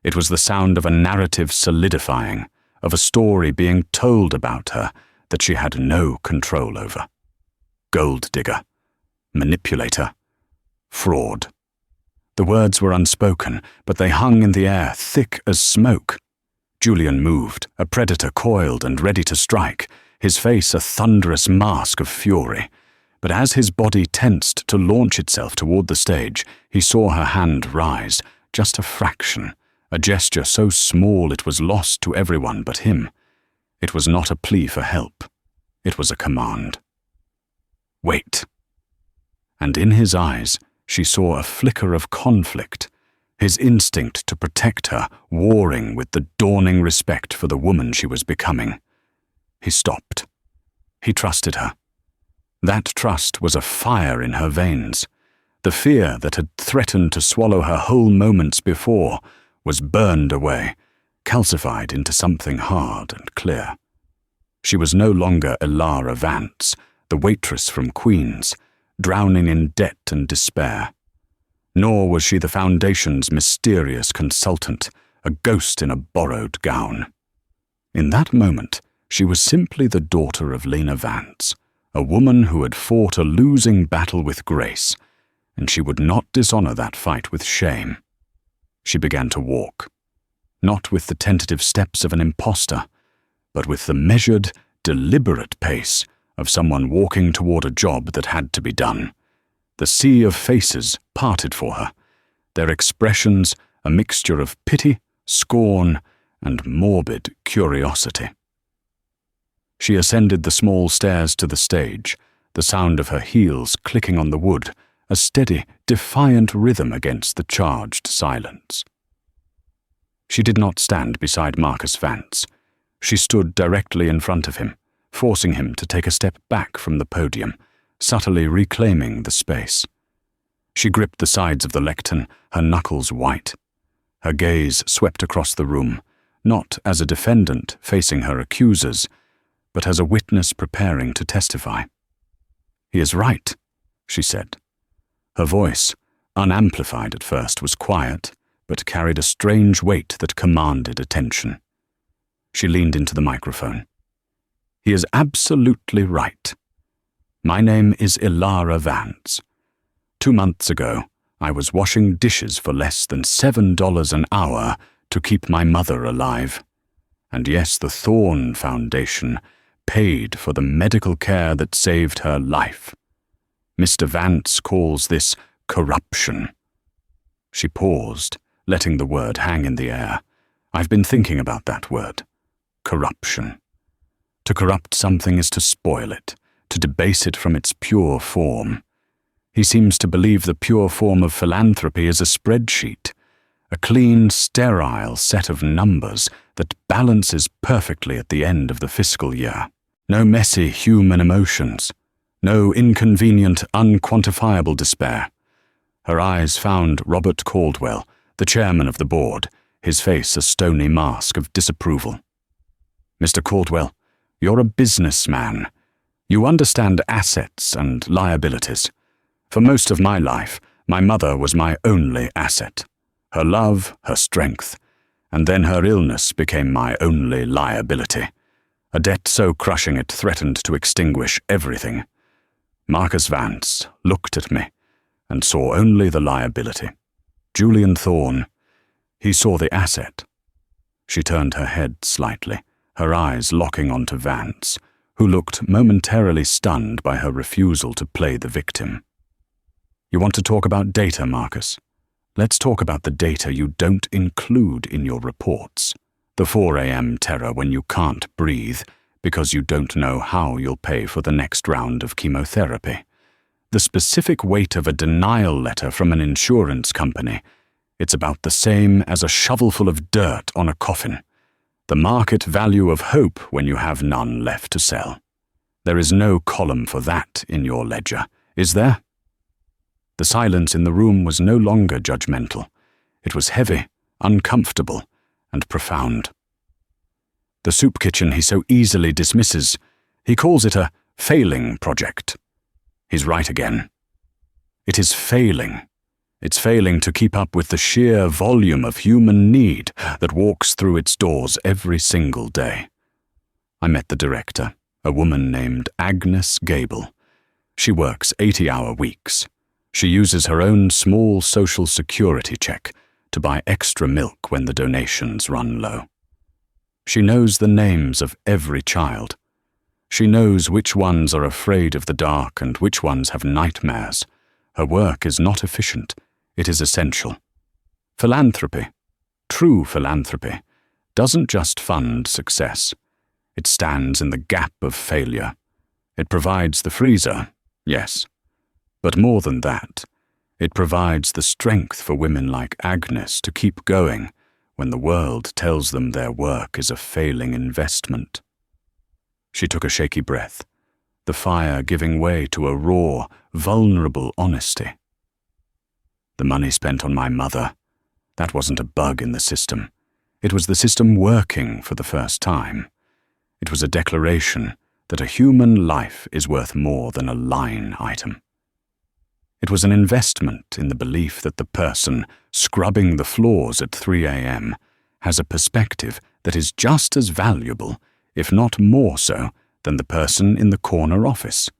It was the sound of a narrative solidifying, of a story being told about her that she had no control over. Gold digger, manipulator, fraud. The words were unspoken, but they hung in the air, thick as smoke. Julian moved, a predator coiled and ready to strike, his face a thunderous mask of fury. But as his body tensed to launch itself toward the stage, he saw her hand rise, just a fraction, a gesture so small it was lost to everyone but him. It was not a plea for help. It was a command. Wait. And in his eyes, she saw a flicker of conflict, his instinct to protect her warring with the dawning respect for the woman she was becoming. He stopped. He trusted her. That trust was a fire in her veins. The fear that had threatened to swallow her whole moments before was burned away, calcified into something hard and clear. She was no longer Elara Vance, the waitress from Queens, drowning in debt and despair. Nor was she the Foundation's mysterious consultant, a ghost in a borrowed gown. In that moment, she was simply the daughter of Lena Vance, a woman who had fought a losing battle with grace, and she would not dishonor that fight with shame. She began to walk, not with the tentative steps of an imposter, but with the measured, deliberate pace of someone walking toward a job that had to be done. The sea of faces parted for her, their expressions a mixture of pity, scorn, and morbid curiosity. She ascended the small stairs to the stage, the sound of her heels clicking on the wood, a steady, defiant rhythm against the charged silence. She did not stand beside Marcus Vance. She stood directly in front of him, forcing him to take a step back from the podium, subtly reclaiming the space. She gripped the sides of the lectern, her knuckles white. Her gaze swept across the room, not as a defendant facing her accusers, but as a witness preparing to testify. "He is right," she said. Her voice, unamplified at first, was quiet, but carried a strange weight that commanded attention. She leaned into the microphone. "He is absolutely right. My name is Elara Vance. 2 months ago, I was washing dishes for less than $7 an hour to keep my mother alive. And yes, the Thorn Foundation paid for the medical care that saved her life. Mr. Vance calls this corruption." She paused, letting the word hang in the air. I've been thinking about that word. Corruption. To corrupt something is to spoil it, to debase it from its pure form. He seems to believe the pure form of philanthropy is a spreadsheet, a clean, sterile set of numbers that balances perfectly at the end of the fiscal year. No messy human emotions, no inconvenient, unquantifiable despair. Her eyes found Robert Caldwell, the chairman of the board, his face a stony mask of disapproval. "Mr. Caldwell, you're a businessman. You understand assets and liabilities. For most of my life, my mother was my only asset. Her love, her strength, and then her illness became my only liability. A debt so crushing it threatened to extinguish everything. Marcus Vance looked at me and saw only the liability. Julian Thorne, he saw the asset." She turned her head slightly, her eyes locking onto Vance, who looked momentarily stunned by her refusal to play the victim. "You want to talk about data, Marcus? Let's talk about the data you don't include in your reports. The 4 a.m. terror when you can't breathe because you don't know how you'll pay for the next round of chemotherapy. The specific weight of a denial letter from an insurance company. It's about the same as a shovelful of dirt on a coffin. The market value of hope when you have none left to sell. There is no column for that in your ledger. Is there?" The silence in the room was no longer judgmental. It was heavy, uncomfortable, and profound. The soup kitchen he so easily dismisses. He calls it a failing project. He's right again. It is failing. It's failing to keep up with the sheer volume of human need that walks through its doors every single day. I met the director, a woman named Agnes Gable. She works 80-hour weeks. She uses her own small social security check to buy extra milk when the donations run low. She knows the names of every child. She knows which ones are afraid of the dark and which ones have nightmares. Her work is not efficient. It is essential. Philanthropy, true philanthropy, doesn't just fund success. It stands in the gap of failure. It provides the freezer, yes. But more than that, it provides the strength for women like Agnes to keep going when the world tells them their work is a failing investment. She took a shaky breath, the fire giving way to a raw, vulnerable honesty. The money spent on my mother, that wasn't a bug in the system. It was the system working for the first time. It was a declaration that a human life is worth more than a line item. It was an investment in the belief that the person scrubbing the floors at 3 a.m. has a perspective that is just as valuable, if not more so, than the person in the corner office.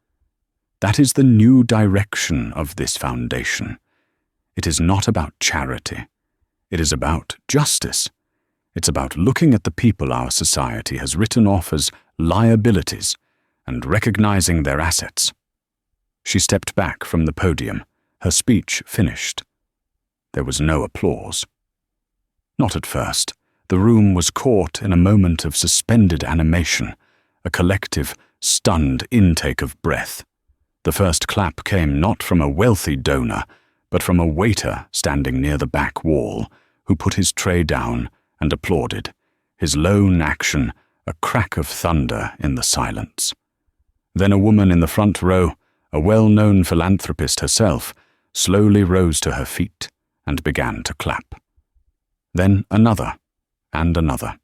That is the new direction of this foundation. It is not about charity. It is about justice. It's about looking at the people our society has written off as liabilities and recognizing their assets. She stepped back from the podium, her speech finished. There was no applause. Not at first. The room was caught in a moment of suspended animation, a collective, stunned intake of breath. The first clap came not from a wealthy donor, but from a waiter standing near the back wall, who put his tray down and applauded, his lone action a crack of thunder in the silence. Then a woman in the front row, a well-known philanthropist herself, slowly rose to her feet and began to clap. Then another, and another.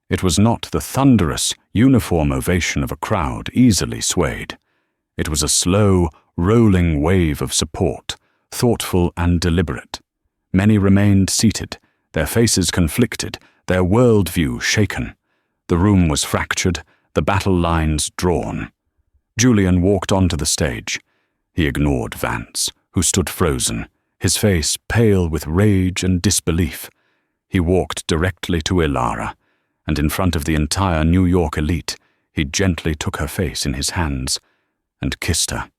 It was not the thunderous, uniform ovation of a crowd easily swayed. It was a slow, rolling wave of support, thoughtful and deliberate. Many remained seated, their faces conflicted, their worldview shaken. The room was fractured, the battle lines drawn. Julian walked onto the stage. He ignored Vance, who stood frozen, his face pale with rage and disbelief. He walked directly to Ilara, and in front of the entire New York elite, he gently took her face in his hands and kissed her.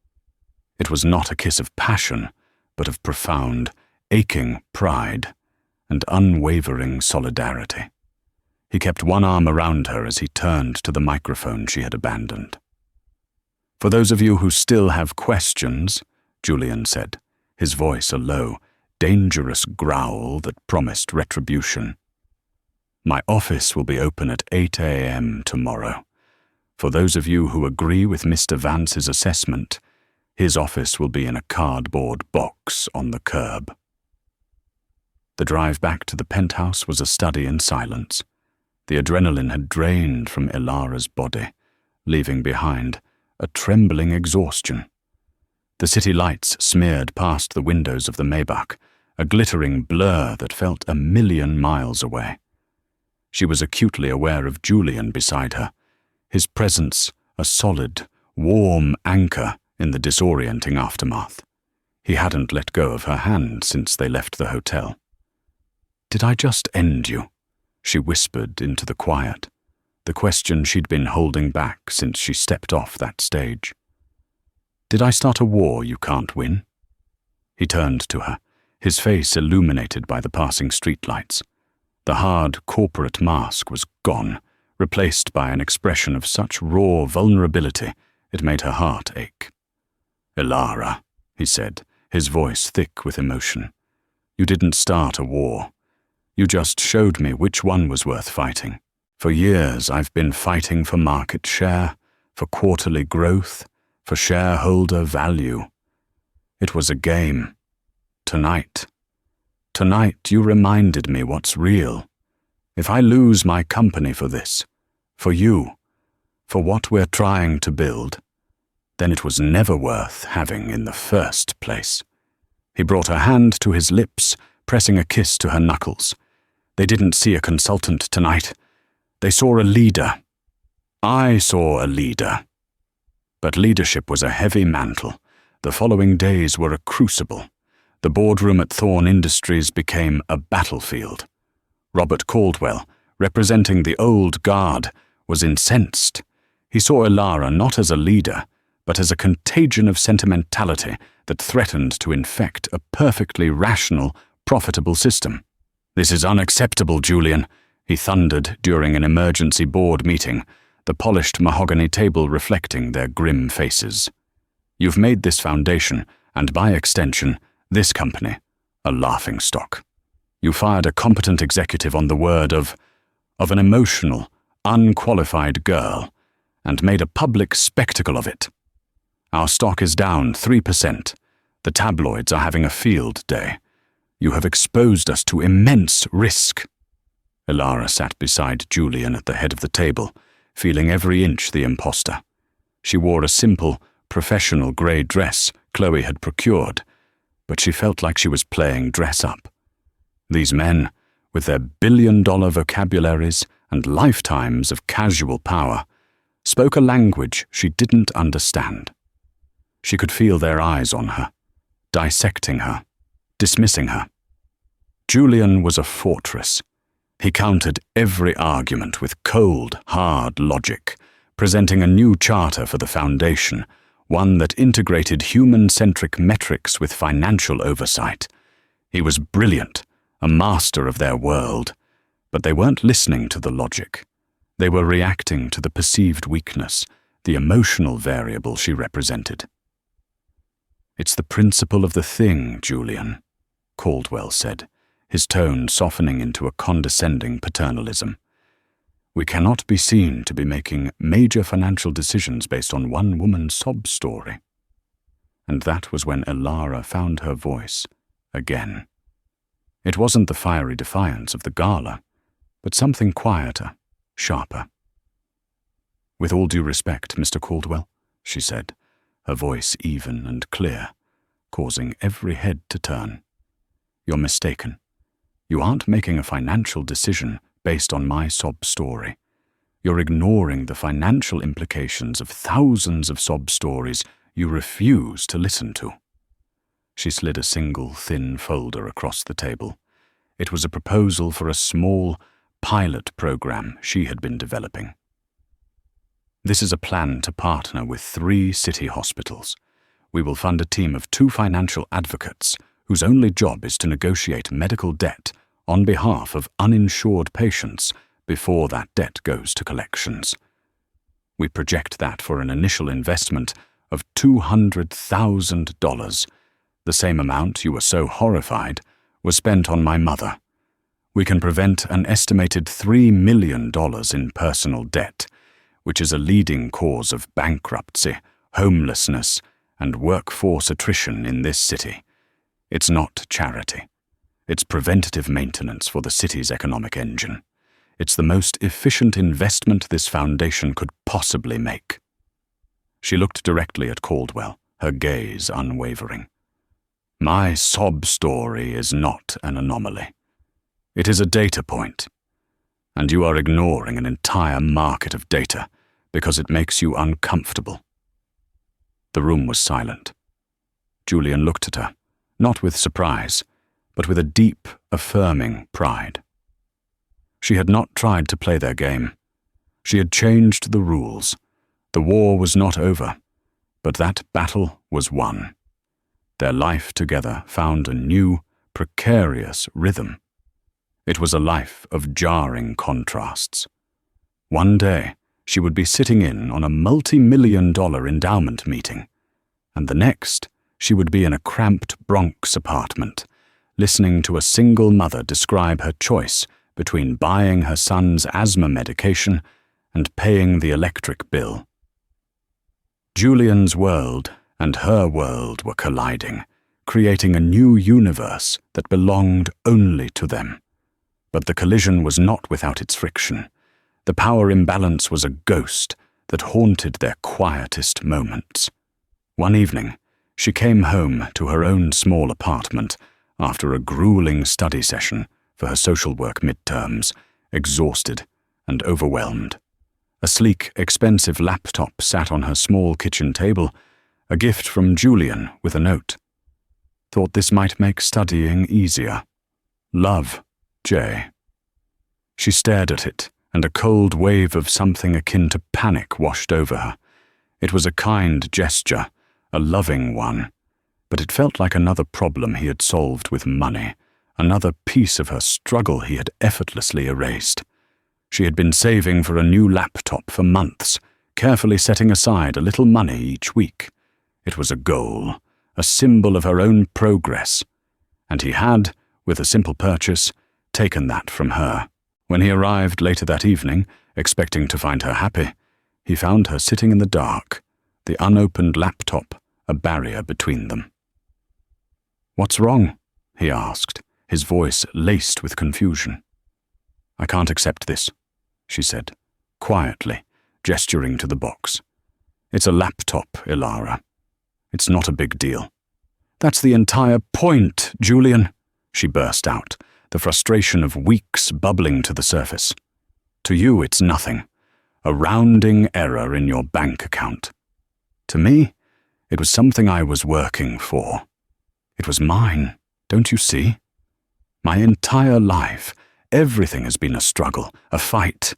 It was not a kiss of passion, but of profound, aching pride and unwavering solidarity. He kept one arm around her as he turned to the microphone she had abandoned. "For those of you who still have questions," Julian said, his voice a low, dangerous growl that promised retribution, "my office will be open at 8 a.m. tomorrow. For those of you who agree with Mr. Vance's assessment, his office will be in a cardboard box on the curb." The drive back to the penthouse was a study in silence. The adrenaline had drained from Ilara's body, leaving behind a trembling exhaustion. The city lights smeared past the windows of the Maybach, a glittering blur that felt a million miles away. She was acutely aware of Julian beside her, his presence a solid, warm anchor in the disorienting aftermath. He hadn't let go of her hand since they left the hotel. "Did I just end you?" she whispered into the quiet, the question she'd been holding back since she stepped off that stage. "Did I start a war you can't win?" He turned to her, his face illuminated by the passing streetlights. The hard corporate mask was gone, replaced by an expression of such raw vulnerability it made her heart ache. "Ilara," he said, his voice thick with emotion, "you didn't start a war. You just showed me which one was worth fighting. For years I've been fighting for market share, for quarterly growth, for shareholder value. It was a game. Tonight you reminded me what's real. If I lose my company for this, for you, for what we're trying to build, then it was never worth having in the first place." He brought her hand to his lips, pressing a kiss to her knuckles. They didn't see a consultant tonight. They saw a leader. I saw a leader. But leadership was a heavy mantle. The following days were a crucible. The boardroom at Thorn Industries became a battlefield. Robert Caldwell, representing the old guard, was incensed. He saw Elara not as a leader, but as a contagion of sentimentality that threatened to infect a perfectly rational, profitable system. "This is unacceptable, Julian," he thundered during an emergency board meeting, the polished mahogany table reflecting their grim faces. "You've made this foundation, and by extension, this company, a laughingstock. You fired a competent executive on the word of an emotional, unqualified girl, and made a public spectacle of it. Our stock is down 3%. The tabloids are having a field day. You have exposed us to immense risk." Elara sat beside Julian at the head of the table, feeling every inch the imposter. She wore a simple, professional grey dress Chloe had procured, but she felt like she was playing dress-up. These men, with their billion-dollar vocabularies and lifetimes of casual power, spoke a language she didn't understand. She could feel their eyes on her, dissecting her, dismissing her. Julian was a fortress. He countered every argument with cold, hard logic, presenting a new charter for the foundation, one that integrated human-centric metrics with financial oversight. He was brilliant, a master of their world, but they weren't listening to the logic. They were reacting to the perceived weakness, the emotional variable she represented. "It's the principle of the thing, Julian," Caldwell said, his tone softening into a condescending paternalism. "We cannot be seen to be making major financial decisions based on one woman's sob story." And that was when Elara found her voice again. It wasn't the fiery defiance of the gala, but something quieter, sharper. "With all due respect, Mr. Caldwell," she said, her voice even and clear, causing every head to turn. "You're mistaken. You aren't making a financial decision based on my sob story. You're ignoring the financial implications of thousands of sob stories you refuse to listen to." She slid a single, thin folder across the table. It was a proposal for a small, pilot program she had been developing. "This is a plan to partner with 3 city hospitals. We will fund a team of 2 financial advocates whose only job is to negotiate medical debt on behalf of uninsured patients before that debt goes to collections. We project that for an initial investment of $200,000, the same amount you were so horrified was spent on my mother. We can prevent an estimated $3 million in personal debt, which is a leading cause of bankruptcy, homelessness, and workforce attrition in this city. It's not charity. It's preventative maintenance for the city's economic engine. It's the most efficient investment this foundation could possibly make." She looked directly at Caldwell, her gaze unwavering. "My sob story is not an anomaly. It is a data point, and you are ignoring an entire market of data because it makes you uncomfortable." The room was silent. Julian looked at her, not with surprise, but with a deep, affirming pride. She had not tried to play their game. She had changed the rules. The war was not over, but that battle was won. Their life together found a new, precarious rhythm. It was a life of jarring contrasts. One day, she would be sitting in on a multi-million-dollar endowment meeting, and the next, she would be in a cramped Bronx apartment, listening to a single mother describe her choice between buying her son's asthma medication and paying the electric bill. Julian's world and her world were colliding, creating a new universe that belonged only to them. But the collision was not without its friction. The power imbalance was a ghost that haunted their quietest moments. One evening, she came home to her own small apartment after a grueling study session for her social work midterms, exhausted and overwhelmed. A sleek, expensive laptop sat on her small kitchen table, a gift from Julian with a note. Thought this might make studying easier. Love, Jay. She stared at it, and a cold wave of something akin to panic washed over her. It was a kind gesture, a loving one, but it felt like another problem he had solved with money, another piece of her struggle he had effortlessly erased. She had been saving for a new laptop for months, carefully setting aside a little money each week. It was a goal, a symbol of her own progress, and he had, with a simple purchase, taken that from her. When he arrived later that evening, expecting to find her happy, he found her sitting in the dark, the unopened laptop a barrier between them. "What's wrong?" he asked, his voice laced with confusion. "I can't accept this," she said, quietly, gesturing to the box. "It's a laptop, Ilara. It's not a big deal." "That's the entire point, Julian," she burst out, the frustration of weeks bubbling to the surface. "To you, it's nothing. A rounding error in your bank account. To me, it was something I was working for. It was mine, don't you see? My entire life, everything has been a struggle, a fight,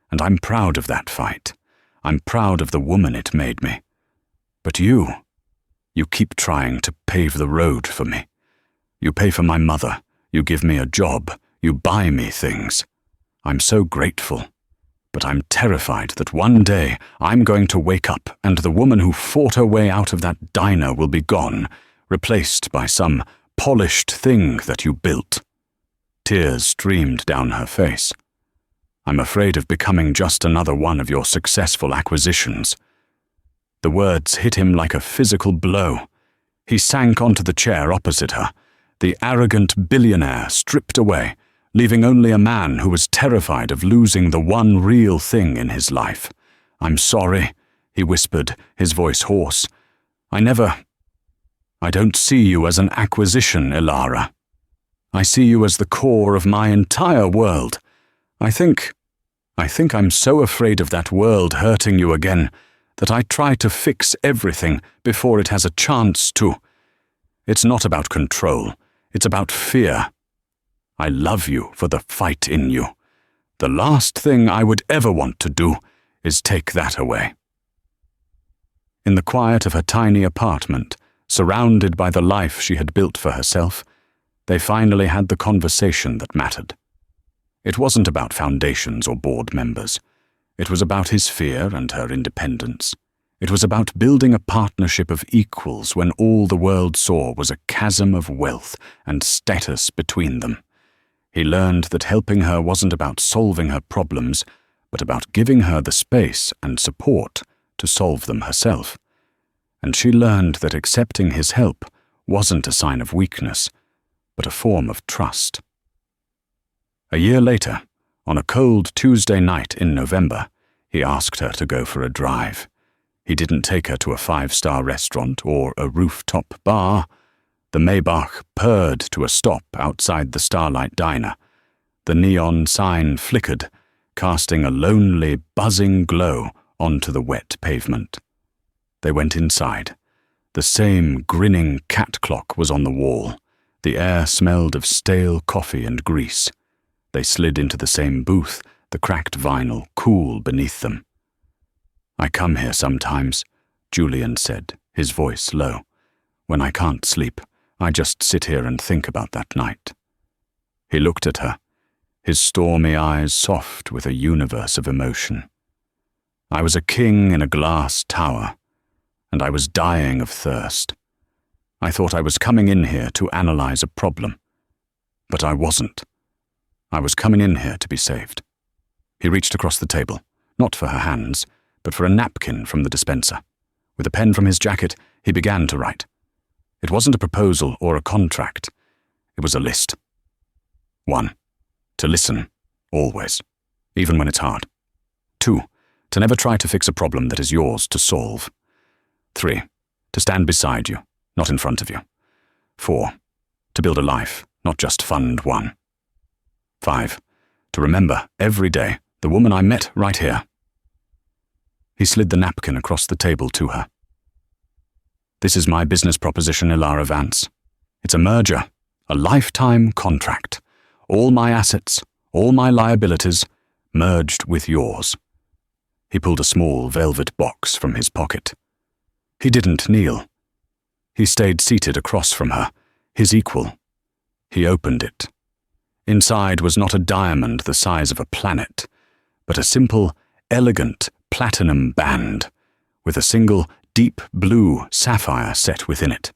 and I'm proud of that fight. I'm proud of the woman it made me. But you keep trying to pave the road for me. You pay for my mother, you give me a job, you buy me things. I'm so grateful. But I'm terrified that one day I'm going to wake up and the woman who fought her way out of that diner will be gone, replaced by some polished thing that you built." Tears streamed down her face. "I'm afraid of becoming just another one of your successful acquisitions." The words hit him like a physical blow. He sank onto the chair opposite her, the arrogant billionaire stripped away, leaving only a man who was terrified of losing the one real thing in his life. "I'm sorry," he whispered, his voice hoarse. I don't see you as an acquisition, Ilara. I see you as the core of my entire world. I think I'm so afraid of that world hurting you again that I try to fix everything before it has a chance to. It's not about control, it's about fear. I love you for the fight in you. The last thing I would ever want to do is take that away." In the quiet of her tiny apartment, surrounded by the life she had built for herself, they finally had the conversation that mattered. It wasn't about foundations or board members. It was about his fear and her independence. It was about building a partnership of equals when all the world saw was a chasm of wealth and status between them. He learned that helping her wasn't about solving her problems, but about giving her the space and support to solve them herself. And she learned that accepting his help wasn't a sign of weakness, but a form of trust. A year later, on a cold Tuesday night in November, he asked her to go for a drive. He didn't take her to a 5-star restaurant or a rooftop bar. The Maybach purred to a stop outside the Starlight Diner. The neon sign flickered, casting a lonely, buzzing glow onto the wet pavement. They went inside. The same grinning cat clock was on the wall. The air smelled of stale coffee and grease. They slid into the same booth, the cracked vinyl cool beneath them. "I come here sometimes," Julian said, his voice low. "When I can't sleep, I just sit here and think about that night." He looked at her, his stormy eyes soft with a universe of emotion. "I was a king in a glass tower, and I was dying of thirst. I thought I was coming in here to analyze a problem, but I wasn't. I was coming in here to be saved." He reached across the table, not for her hands, but for a napkin from the dispenser. With a pen from his jacket, he began to write. It wasn't a proposal or a contract. It was a list. 1. To listen, always, even when it's hard. 2. To never try to fix a problem that is yours to solve. 3. To stand beside you, not in front of you. 4. To build a life, not just fund one. 5. To remember every day the woman I met right here. He slid the napkin across the table to her. This is my business proposition, Ilara Vance. It's a merger, a lifetime contract. All my assets, all my liabilities, merged with yours. He pulled a small velvet box from his pocket. He didn't kneel. He stayed seated across from her, his equal. He opened it. Inside was not a diamond the size of a planet, but a simple, elegant platinum band with a single deep blue sapphire set within it.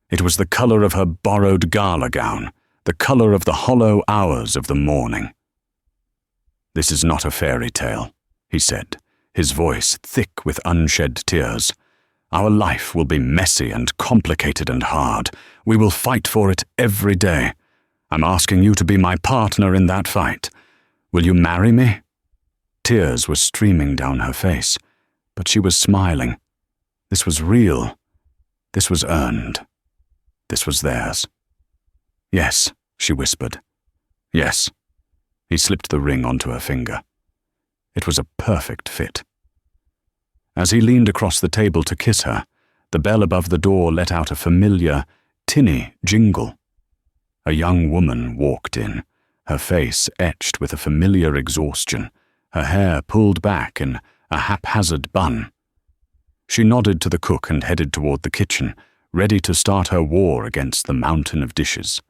It was the color of her borrowed gala gown, the color of the hollow hours of the morning. "This is not a fairy tale," he said, his voice thick with unshed tears. "Our life will be messy and complicated and hard. We will fight for it every day. I'm asking you to be my partner in that fight. Will you marry me?" Tears were streaming down her face, but she was smiling. This was real. This was earned. This was theirs. "Yes," she whispered. "Yes." He slipped the ring onto her finger. It was a perfect fit. As he leaned across the table to kiss her, the bell above the door let out a familiar, tinny jingle. A young woman walked in, her face etched with a familiar exhaustion, her hair pulled back in a haphazard bun. She nodded to the cook and headed toward the kitchen, ready to start her war against the mountain of dishes.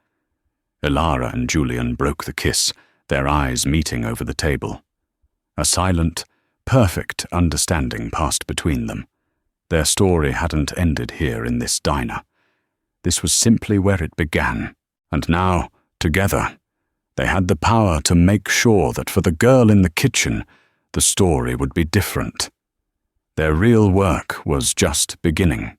Ilara and Julian broke the kiss, their eyes meeting over the table. A silent, perfect understanding passed between them. Their story hadn't ended here in this diner. This was simply where it began, and now, together, they had the power to make sure that for the girl in the kitchen, the story would be different. Their real work was just beginning.